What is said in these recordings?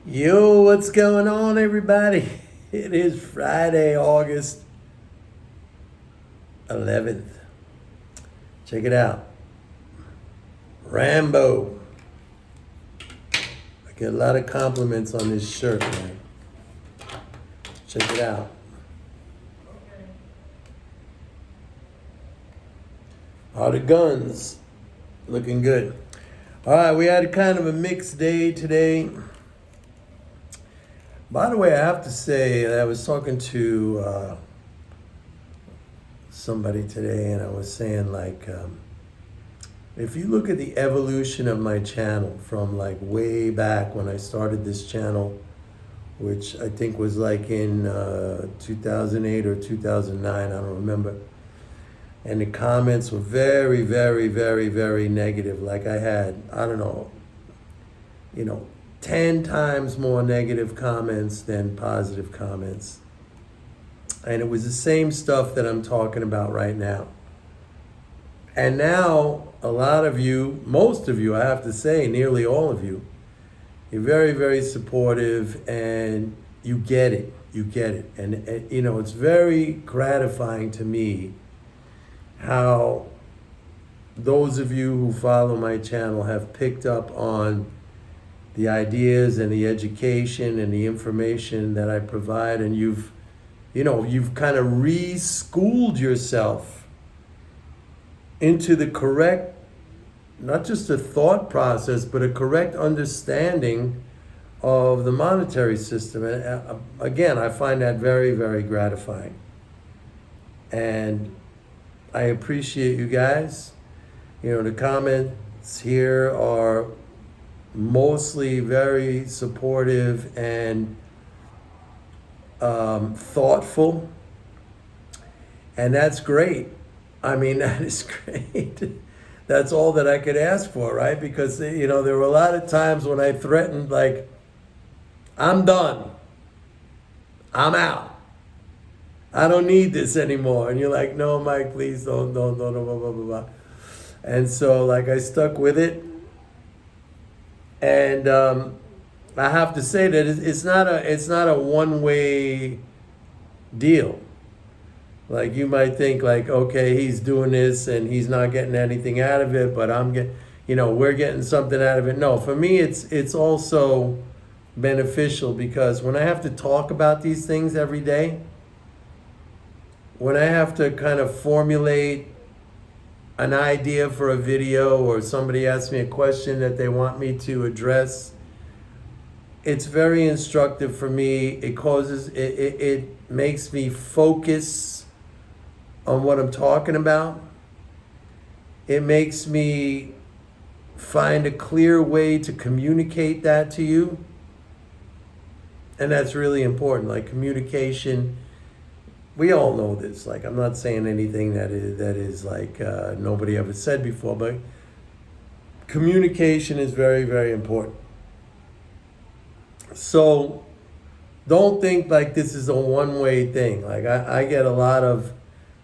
Yo, what's going on, everybody? It is Friday, August 11th. Check it out. Rambo. I get a lot of compliments on this shirt, man. Check it out. All the guns looking good. All right, we had kind of a mixed day today. By the way, I have to say, I was talking to somebody today, and I was saying, like, if you look at the evolution of my channel from like way back when I started this channel, which I think was like in 2008 or 2009, I don't remember. And the comments were very, very, very, very negative. Like I had, I don't know, 10 times more negative comments than positive comments. And it was the same stuff that I'm talking about right now. And now, a lot of you, most of you, I have to say, nearly all of you, you're very, very supportive and you get it. You get it. And it's very gratifying to me how those of you who follow my channel have picked up on the ideas and the education and the information that I provide, and you've kind of re-schooled yourself into the correct, not just a thought process, but a correct understanding of the monetary system. And again, I find that very, very gratifying. And I appreciate you guys. The comments here are mostly very supportive and thoughtful, and that's great. I mean, that is great. That's all that I could ask for, right? Because there were a lot of times when I threatened, like, I'm done, I'm out, I don't need this anymore, and you're like, no, Mike, please don't, blah, blah, blah, blah. And so, like, I stuck with it. And I have to say that it's not a one-way deal. Like, you might think, like, okay, he's doing this and he's not getting anything out of it, but we're getting something out of it. No, for me, it's also beneficial, because when I have to talk about these things every day, when I have to kind of formulate an idea for a video, or somebody asks me a question that they want me to address, it's very instructive for me. It makes me focus on what I'm talking about. It makes me find a clear way to communicate that to you. And that's really important. Like, communication, we all know this. Like, I'm not saying anything that is like nobody ever said before, but communication is very, very important. So don't think like this is a one-way thing. Like, I get a lot of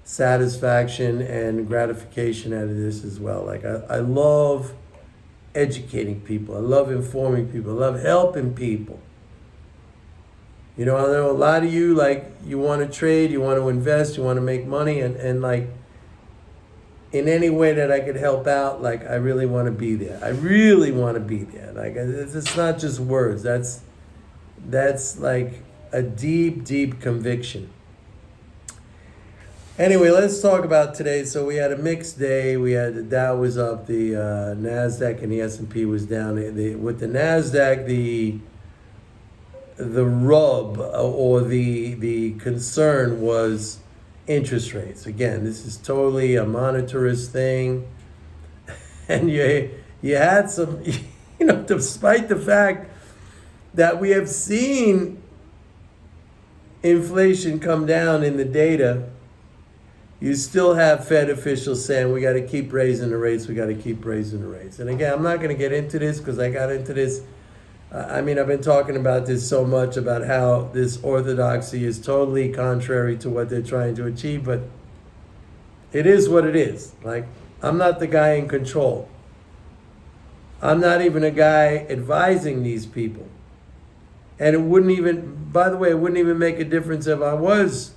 satisfaction and gratification out of this as well. Like, I love educating people. I love informing people. I love helping people. I know a lot of you, like, you want to trade, you want to invest, you want to make money, and like, in any way that I could help out, like, I really want to be there. I really want to be there. Like, it's not just words. That's like a deep, deep conviction. Anyway, let's talk about today. So we had a mixed day. We had the Dow was up, the NASDAQ and the S&P was down. With the NASDAQ, the rub or the concern was interest rates. Again, this is totally a monetarist thing. And you had some, despite the fact that we have seen inflation come down in the data, you still have Fed officials saying we got to keep raising the rates, we got to keep raising the rates. And again, I'm not going to get into this because I got into this. I've been talking about this so much, about how this orthodoxy is totally contrary to what they're trying to achieve, but it is what it is. Like, I'm not the guy in control. I'm not even a guy advising these people. And it wouldn't even, by the way, it wouldn't even make a difference if I was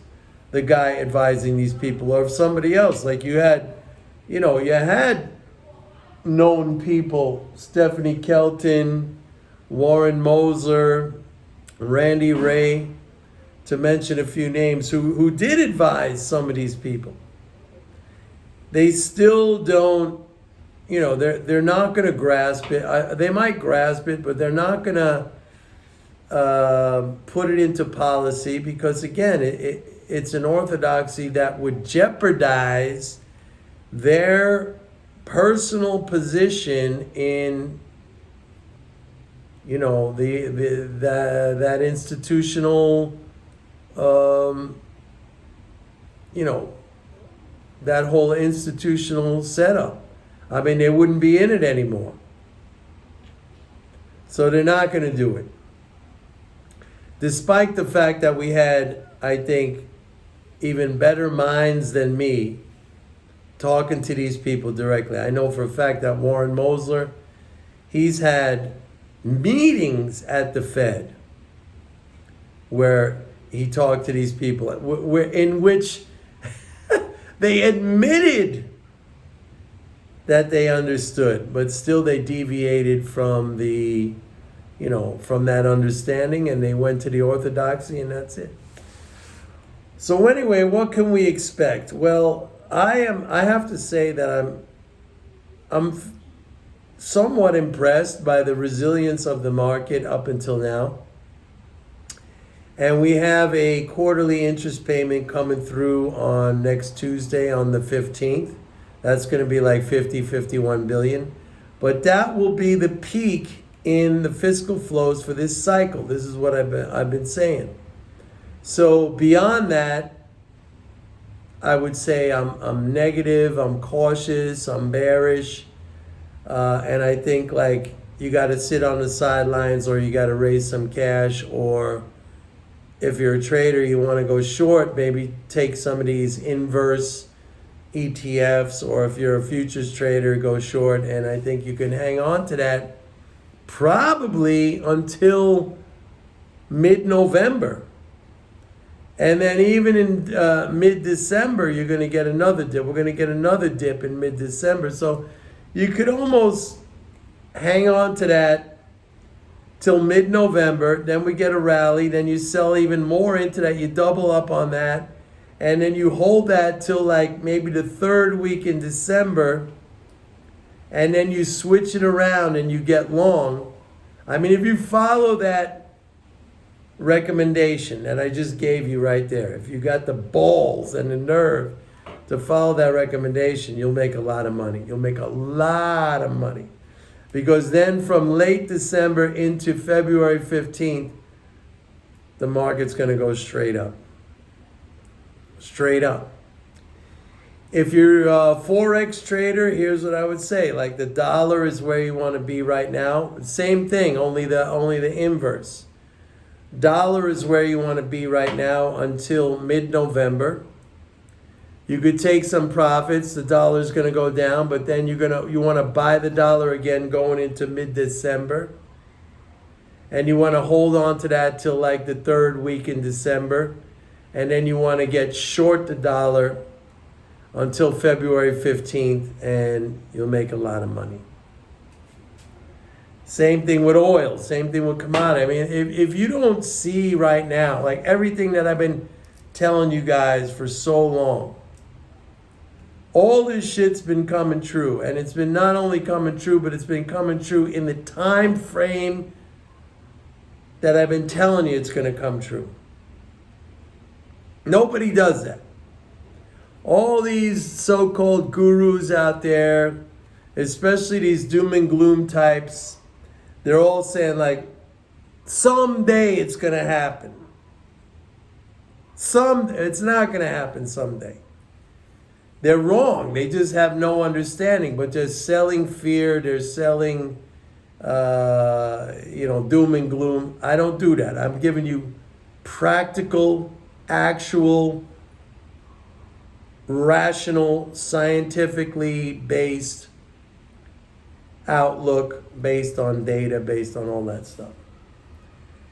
the guy advising these people or if somebody else. Like you had known people, Stephanie Kelton, Warren Moser, Randy Ray, to mention a few names, who did advise some of these people. They still don't, they're not going to grasp it. They might grasp it, but they're not going to put it into policy because, again, it's an orthodoxy that would jeopardize their personal position in, that institutional, that whole institutional setup. I mean, they wouldn't be in it anymore. So they're not going to do it. Despite the fact that we had, I think, even better minds than me talking to these people directly. I know for a fact that Warren Moser, he's had meetings at the Fed where he talked to these people, in which they admitted that they understood, but still they deviated from from that understanding, and they went to the orthodoxy, and that's it. So anyway, what can we expect? Well, I have to say that I'm somewhat impressed by the resilience of the market up until now. And we have a quarterly interest payment coming through on next Tuesday on the 15th. That's going to be like 51 billion. But that will be the peak in the fiscal flows for this cycle. This is what I've been saying. So beyond that, I would say I'm negative, I'm cautious, I'm bearish, and I think like you got to sit on the sidelines or you got to raise some cash, or if you're a trader, you want to go short, maybe take some of these inverse ETFs, or if you're a futures trader, go short, and I think you can hang on to that probably until mid-November. And then even in mid-December, you're going to get another dip. We're going to get another dip in mid-December. So you could almost hang on to that till mid-November. Then we get a rally. Then you sell even more into that. You double up on that. And then you hold that till like maybe the third week in December. And then you switch it around and you get long. I mean, if you follow that recommendation that I just gave you right there, if you got the balls and the nerve to follow that recommendation, you'll make a lot of money. You'll make a lot of money. Because then from late December into February 15th, the market's going to go straight up. Straight up. If you're a Forex trader, here's what I would say. Like the dollar is where you want to be right now. Same thing, only the inverse. Dollar is where you want to be right now until mid-November. You could take some profits. The dollar is going to go down, but then you want to buy the dollar again going into mid-December. And you want to hold on to that till like the third week in December. And then you want to get short the dollar until February 15th, and you'll make a lot of money. Same thing with oil, same thing with commodity. I mean, if you don't see right now, like everything that I've been telling you guys for so long, all this shit's been coming true. And it's been not only coming true, but it's been coming true in the time frame that I've been telling you it's going to come true. Nobody does that. All these so-called gurus out there, especially these doom and gloom types, they're all saying like, someday it's going to happen. It's not going to happen someday. They're wrong. They just have no understanding, but they're selling fear. They're selling, doom and gloom. I don't do that. I'm giving you practical, actual, rational, scientifically based outlook, based on data, based on all that stuff.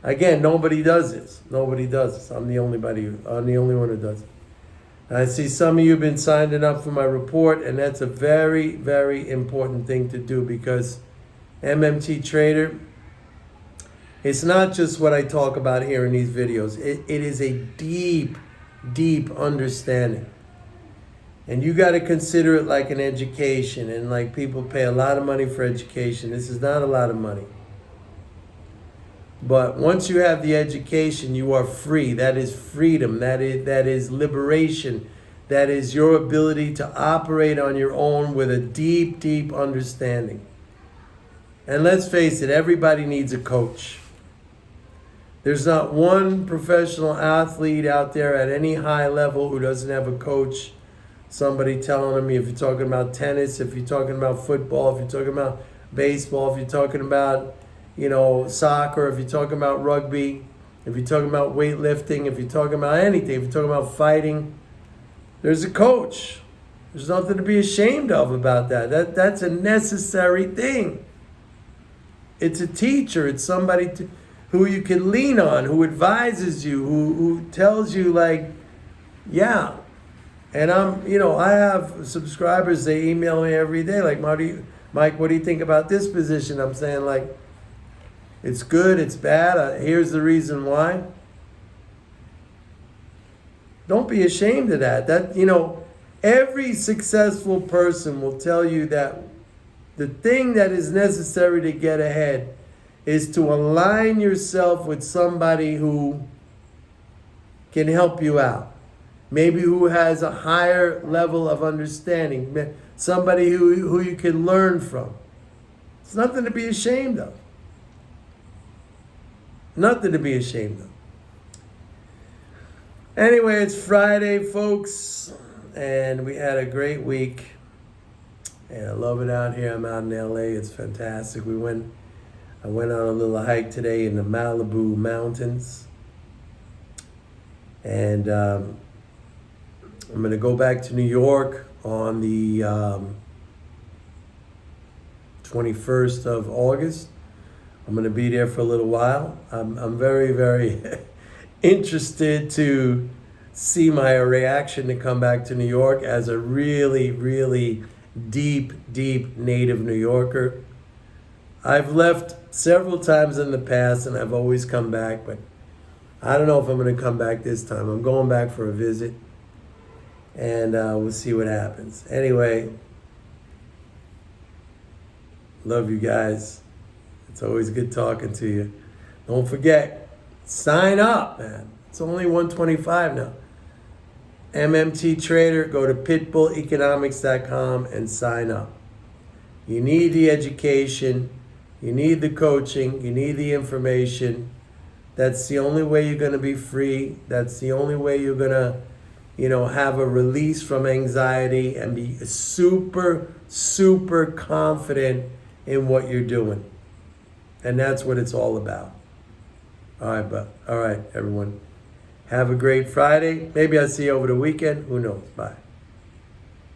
Again, nobody does this. Nobody does this. I'm the only one who does it. I see some of you have been signing up for my report, and that's a very, very important thing to do, because MMT Trader, it's not just what I talk about here in these videos. It is a deep, deep understanding. And you got to consider it like an education. And like, people pay a lot of money for education. This is not a lot of money. But once you have the education, you are free. That is freedom. That is liberation. That is your ability to operate on your own with a deep, deep understanding. And let's face it, everybody needs a coach. There's not one professional athlete out there at any high level who doesn't have a coach. Somebody telling them, if you're talking about tennis, if you're talking about football, if you're talking about baseball, if you're talking about, soccer, if you're talking about rugby, if you're talking about weightlifting, if you're talking about anything, if you're talking about fighting, there's a coach. There's nothing to be ashamed of about that. That's a necessary thing. It's a teacher. It's somebody who you can lean on, who advises you, who tells you, like, yeah. And I have subscribers, they email me every day, like, Mike, what do you think about this position? I'm saying, like, it's good, it's bad, here's the reason why. Don't be ashamed of that. Every successful person will tell you that the thing that is necessary to get ahead is to align yourself with somebody who can help you out. Maybe who has a higher level of understanding. Somebody who you can learn from. It's nothing to be ashamed of. Nothing to be ashamed of. Anyway, it's Friday, folks, and we had a great week. And I love it out here. I'm out in LA. It's fantastic. I went on a little hike today in the Malibu Mountains. And I'm going to go back to New York on the 21st of August. I'm going to be there for a little while. I'm very, very interested to see my reaction to come back to New York as a really, really deep, deep native New Yorker. I've left several times in the past and I've always come back, but I don't know if I'm going to come back this time. I'm going back for a visit, and we'll see what happens. Anyway, love you guys. It's always good talking to you. Don't forget, sign up, man. It's only $125 now. MMT Trader, go to pitbulleconomics.com and sign up. You need the education. You need the coaching. You need the information. That's the only way you're going to be free. That's the only way you're going to, have a release from anxiety and be super, super confident in what you're doing. And that's what it's all about. All right, everyone. Have a great Friday. Maybe I'll see you over the weekend. Who knows? Bye.